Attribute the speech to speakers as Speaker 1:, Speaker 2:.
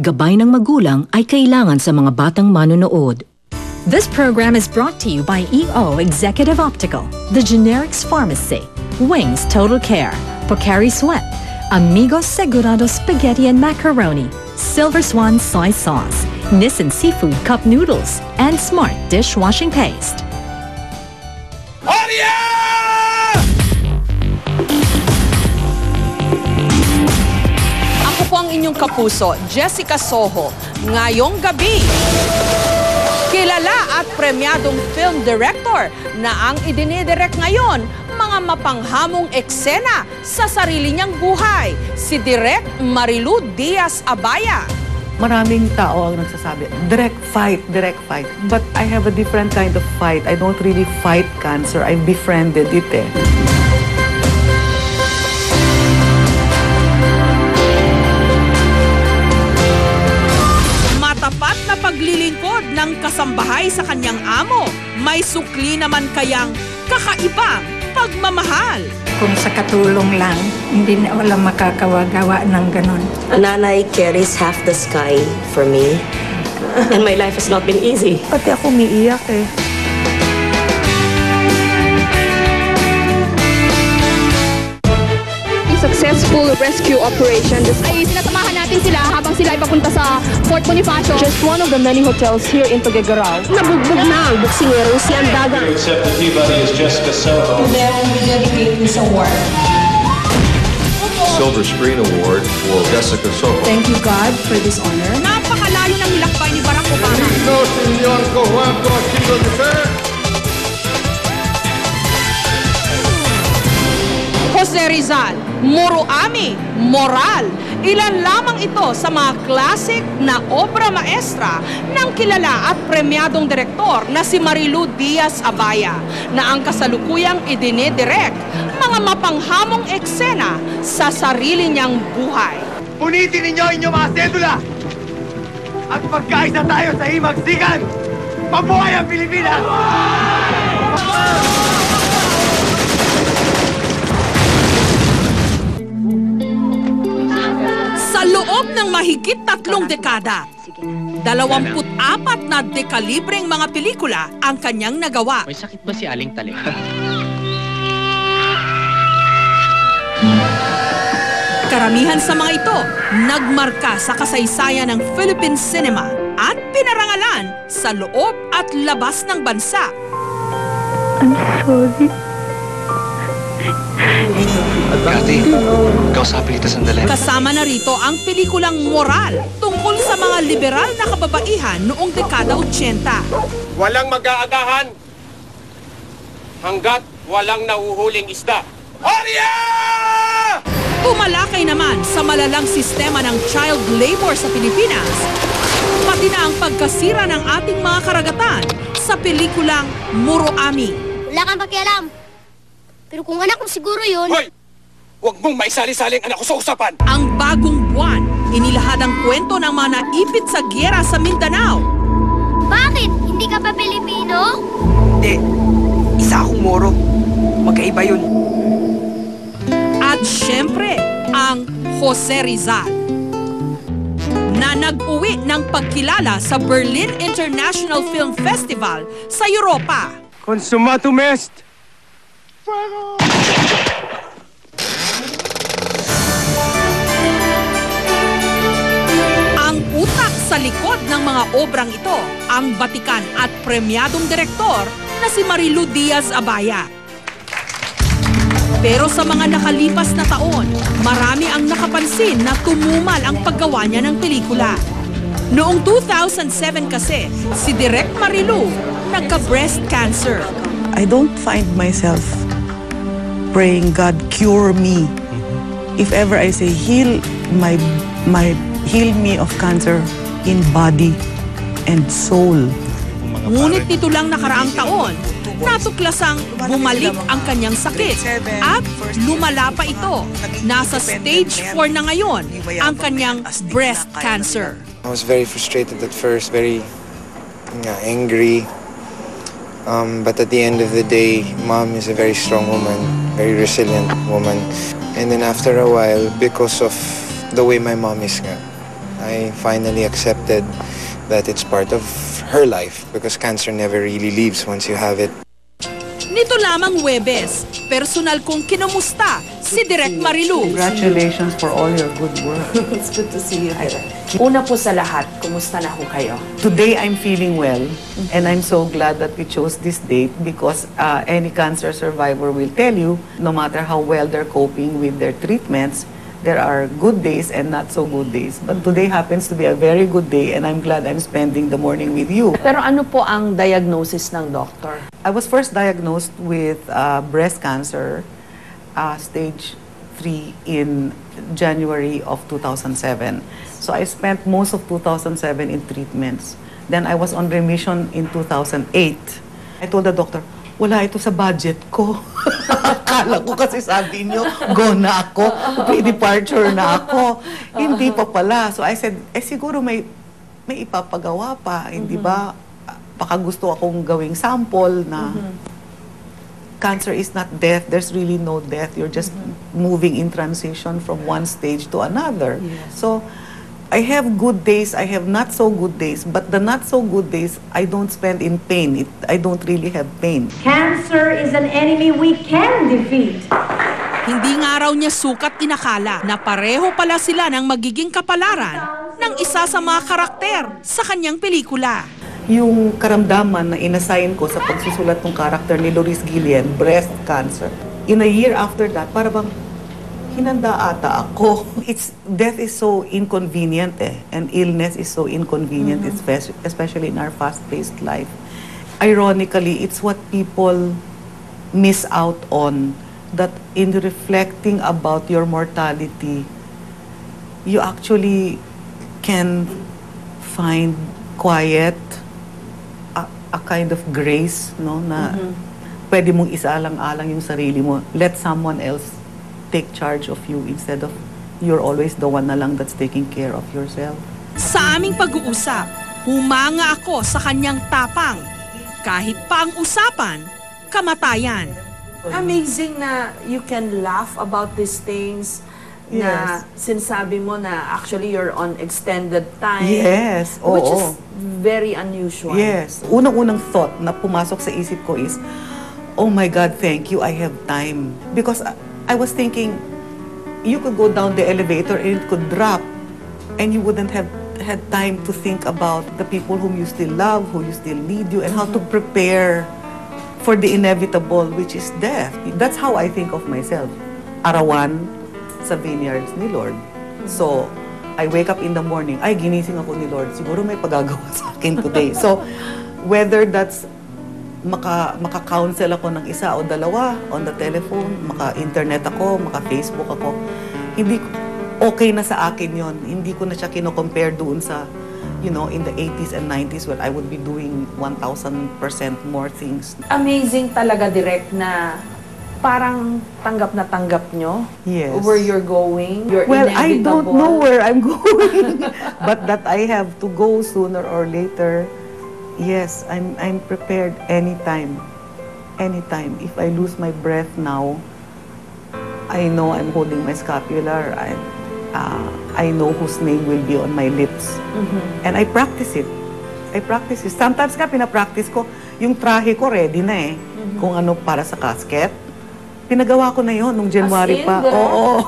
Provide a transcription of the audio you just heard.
Speaker 1: gabay ng magulang ay kailangan sa mga batang manonood.
Speaker 2: This program is brought to you by EO Executive Optical, The Generics Pharmacy, Wings Total Care, Pocari Sweat, Amigos Segurado Spaghetti and Macaroni, Silver Swan Soy Sauce, Nissin Seafood Cup Noodles, and Smart Dishwashing Paste.
Speaker 3: Ako po ang inyong kapuso, Jessica Soho. Ngayong gabi, kilala at premyadong film director na ang idinidirect ngayon mga mapanghamong eksena sa sarili niyang buhay, si Direk Marilu Diaz-Abaya.
Speaker 4: Maraming tao ang nagsasabi, direct fight, direct fight. But I have a different kind of fight. I don't really fight cancer. I befriended it eh.
Speaker 3: Matapat na paglilingkod ng kasambahay sa kanyang amo. May sukli naman kayang kakaibang pagmamahal.
Speaker 5: Kung sa katulong lang, hindi na wala makakawagawa ng ganon.
Speaker 6: Nanay carries half the sky for me. And my life has not been easy.
Speaker 4: Pati ako umiiyak eh.
Speaker 7: Successful rescue operation. Ay sinasamahan natin sila habang sila ay papunta sa Fort Bonifacio.
Speaker 8: Just one of the many hotels here in Tuguegarao.
Speaker 6: Nabugbog na ang buksingerong si Andaga.
Speaker 9: Accept the Peabody as Jessica Soho.
Speaker 7: Today we dedicate this award.
Speaker 10: Silver Screen Award for Jessica Soho.
Speaker 7: Thank you God for this honor.
Speaker 3: Napakalayo ng hilakbay ni Barack Obama. Jose Rizal, Muro Ami, Moral. Ilan lamang ito sa mga classic na obra maestra ng kilala at premyadong direktor na si Marilu Diaz-Abaya na ang kasalukuyang idinidirect mga mapanghamong eksena sa sarili niyang buhay.
Speaker 11: Punitin ninyo inyong mga sedula at pagkaisa tayo sa himagsikan. Mabuhay ang Pilipinas!
Speaker 3: Sa loob ng mahigit 3 dekada, 24 na dekalibreng mga pelikula ang kanyang nagawa.
Speaker 12: May sakit ba si Aling Taling?
Speaker 3: Karamihan sa mga ito, nagmarka sa kasaysayan ng Philippine cinema at pinarangalan sa loob at labas ng bansa.
Speaker 5: I'm sorry.
Speaker 12: Cathy, kausapin kita sandali.
Speaker 3: Kasama na rito ang pelikulang Moral tungkol sa mga liberal na kababaihan noong dekada 80.
Speaker 11: Walang mag-aagahan hanggat walang nahuhuling isda. Orya!
Speaker 3: Tumalakay naman sa malalang sistema ng child labor sa Pilipinas, pati na ang pagkasira ng ating mga karagatan sa pelikulang Muro Ami.
Speaker 13: Wala kang pakialam. Pero kung anak mo siguro yun...
Speaker 11: Hoy! Huwag mong maisali-saling anak ko sa usapan!
Speaker 3: Ang Bagong Buwan, inilahad ang kwento ng mga naipit sa gyera sa Mindanao.
Speaker 13: Bakit? Hindi ka ba Pilipino?
Speaker 14: Hindi. Isa akong Moro. Magkaiba yun.
Speaker 3: At syempre, ang Jose Rizal na nag-uwi ng pagkilala sa Berlin International Film Festival sa Europa.
Speaker 11: Consumatum est!
Speaker 3: Ang utak sa likod ng mga obrang ito, ang batikan at premyadong direktor na si Marilu Diaz-Abaya. Pero sa mga nakalipas na taon, marami ang nakapansin na tumumal ang paggawa niya ng pelikula. Noong 2007 kasi, si Direk Marilu nagka-breast cancer.
Speaker 4: I don't find myself praying, God, cure me. If ever I say, heal me of cancer in body and soul.
Speaker 3: Ngunit nito lang nakaraang taon, natuklasang bumalik ang kanyang sakit at lumala pa ito. Nasa stage 4 na ngayon ang kanyang breast cancer.
Speaker 15: I was very frustrated at first, very angry. But at the end of the day, Mom is a very strong woman, very resilient woman. And then after a while, because of the way my mom is, I finally accepted that it's part of her life because cancer never really leaves once you have it.
Speaker 3: Nito lamang Huwebes, personal kong kinumusta si Direk Marilu.
Speaker 4: Congratulations for all your good work.
Speaker 16: It's good to see you, Direk. Una po sa lahat, kumusta na ho kayo?
Speaker 4: Today, I'm feeling well, and I'm so glad that we chose this date because any cancer survivor will tell you, no matter how well they're coping with their treatments, there are good days and not so good days. But today happens to be a very good day, and I'm glad I'm spending the morning with you.
Speaker 16: Pero ano po ang diagnosis ng doctor?
Speaker 4: I was first diagnosed with breast cancer, stage 3 in January of 2007. So I spent most of 2007 in treatments. Then I was on remission in 2008. I told the doctor, wala ito sa budget ko. Akala ko kasi sabi niyo, go na ako, pre-departure na ako. Hindi pa pala. So I said, siguro may ipapagawa pa, hindi ba? Baka gusto akong gawing sample na cancer is not death. There's really no death. You're just moving in transition from one stage to another.
Speaker 16: Yes.
Speaker 4: So I have good days, I have not so good days, but the not so good days, I don't spend in pain. I don't really have pain.
Speaker 17: Cancer is an enemy we can defeat.
Speaker 3: Hindi nga raw niya sukat inakala na pareho pala sila ng magiging kapalaran ng isa sa mga karakter sa kanyang pelikula.
Speaker 4: Yung karamdaman na inassign ko sa pagsusulat ng karakter ni Loris Guillen, breast cancer. In a year after that, para bang hinanda ata ako. Death is so inconvenient and illness is so inconvenient, especially in our fast-paced life. Ironically, it's what people miss out on, that in reflecting about your mortality, you actually can find quiet, a kind of grace, no, na pwede mong isaalang-alang yung sarili mo. Let someone else take charge of you instead of you're always the one na lang that's taking care of yourself.
Speaker 3: Sa aming pag-uusap, humanga ako sa kanyang tapang. Kahit pa ang usapan, kamatayan.
Speaker 16: Amazing na you can laugh about these things. Na sinasabi mo na actually you're on extended time.
Speaker 4: Yes,
Speaker 16: which is very unusual.
Speaker 4: Yes. Unang-unang thought na pumasok sa isip ko is, oh my God, thank you, I have time. Because I was thinking, you could go down the elevator and it could drop, and you wouldn't have had time to think about the people whom you still love, who you still need you, and how to prepare for the inevitable, which is death. That's how I think of myself. Arawan sa vineyards ni Lord. So, I wake up in the morning, ay, ginising ako ni Lord, siguro may pagagawa sa akin today. So, whether that's maka-counsel ako ng isa o dalawa on the telephone, maka-internet ako, maka-Facebook ako, hindi okay na sa akin yon. Hindi ko na siya kino-compare doon sa, you know, in the 80s and 90s where I would be doing 1,000% more things.
Speaker 16: Amazing talaga, Direk, na parang tanggap na tanggap nyo where you're going. You're
Speaker 4: well, I don't
Speaker 16: inevitable.
Speaker 4: know where I'm going, but that I have to go sooner or later. Yes, I'm prepared anytime. Anytime. If I lose my breath now, I know I'm holding my scapular. I know whose name will be on my lips. And I practice it. I practice it. Sometimes nga pinapractice ko, yung trahe ko ready na eh. Kung ano para sa casket. Pinagawa ko na yon nung January pa. Oo.